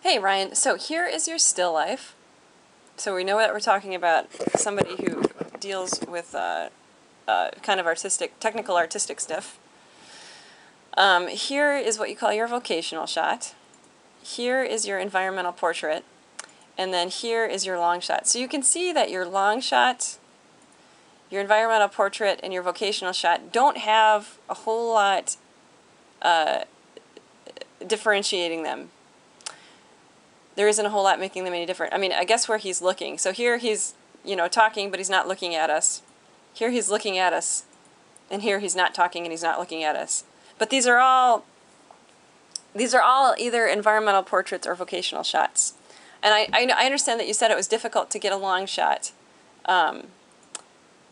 Hey Ryan, so here is your still life. So we know that we're talking about somebody who deals with kind of technical artistic stuff. Here is what you call your vocational shot. Here is your environmental portrait. And then here is your long shot. So you can see that your long shot, your environmental portrait, and your vocational shot don't have a whole lot differentiating them. There isn't a whole lot making them any different. I mean, I guess where he's looking. So here he's, talking, but he's not looking at us. Here he's looking at us. And here he's not talking and he's not looking at us. But these are all either environmental portraits or vocational shots. And I understand that you said it was difficult to get a long shot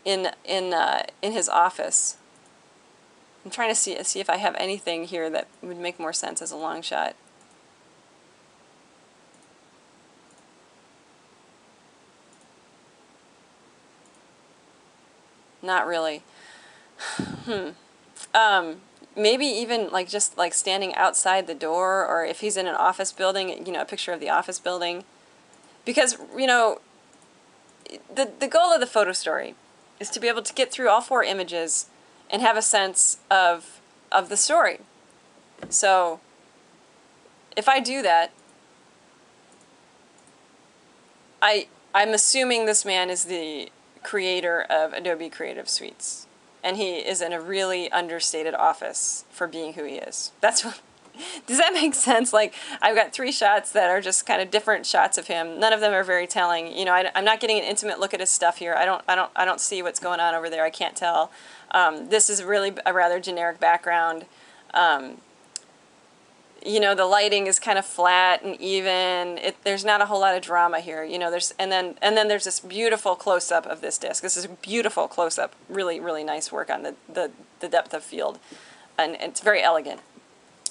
in his office. I'm trying to see if I have anything here that would make more sense as a long shot. Not really. Maybe even just standing outside the door, or if he's in an office building, a picture of the office building. Because, the goal of the photo story is to be able to get through all four images and have a sense of the story. So if I do that, I'm assuming this man is the creator of Adobe Creative Suites, and he is in a really understated office for being who he is. That's what. Does that make sense? Like, I've got 3 shots that are just kind of different shots of him. None of them are very telling. I'm not getting an intimate look at his stuff here. I don't see what's going on over there. I can't tell. This is really a rather generic background. The lighting is kind of flat and even. There's not a whole lot of drama here. And then there's this beautiful close-up of this disc. This is a beautiful close-up. Really, really nice work on the depth of field. And it's very elegant.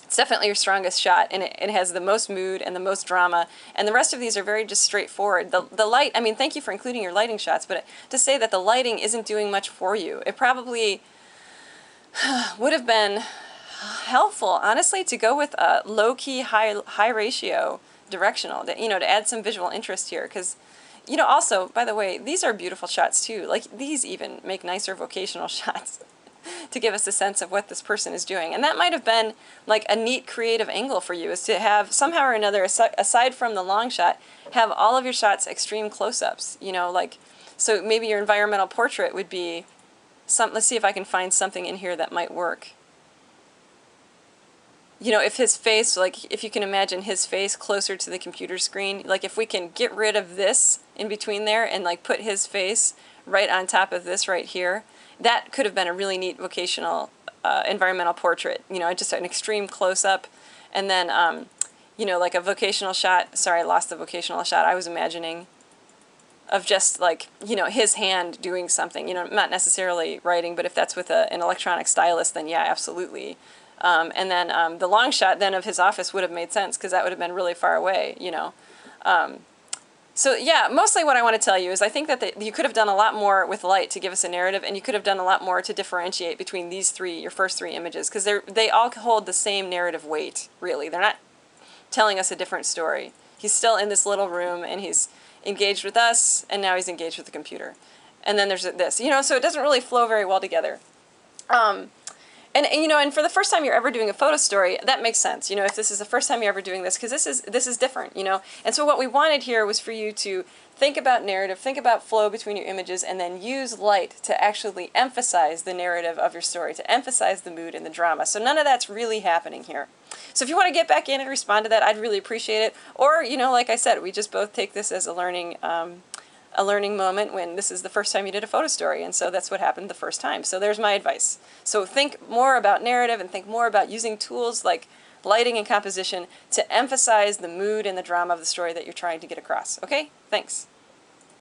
It's definitely your strongest shot, and it has the most mood and the most drama. And the rest of these are very just straightforward. The light, I mean, thank you for including your lighting shots, but to say that the lighting isn't doing much for you, it probably would have been helpful, honestly, to go with a low-key, high ratio directional, to add some visual interest here. Because, also, by the way, these are beautiful shots too. Like, these even make nicer vocational shots to give us a sense of what this person is doing. And that might have been like a neat creative angle for you, is to have somehow or another, aside from the long shot, have all of your shots extreme close-ups. So maybe your environmental portrait would be let's see if I can find something in here that might work. If his face, if you can imagine his face closer to the computer screen, if we can get rid of this in between there and put his face right on top of this right here, that could have been a really neat vocational environmental portrait. Just an extreme close-up, and then like a vocational shot. Sorry, I lost the vocational shot I was imagining, of just his hand doing something. Not necessarily writing, but if that's with an electronic stylus, then yeah, absolutely. And then the long shot then of his office would have made sense, because that would have been really far away. So yeah, mostly what I want to tell you is I think that you could have done a lot more with light to give us a narrative, and you could have done a lot more to differentiate between these 3, your first 3 images, because they all hold the same narrative weight, really. They're not telling us a different story. He's still in this little room, and he's engaged with us, and now he's engaged with the computer. And then there's this, so it doesn't really flow very well together. And for the first time you're ever doing a photo story, that makes sense. If this is the first time you're ever doing this, because this is different. And so what we wanted here was for you to think about narrative, think about flow between your images, and then use light to actually emphasize the narrative of your story, to emphasize the mood and the drama. So none of that's really happening here. So if you want to get back in and respond to that, I'd really appreciate it. Or, like I said, we just both take this as a learning moment when this is the first time you did a photo story, and so that's what happened the first time. So there's my advice. So think more about narrative, and think more about using tools like lighting and composition to emphasize the mood and the drama of the story that you're trying to get across. Okay? Thanks.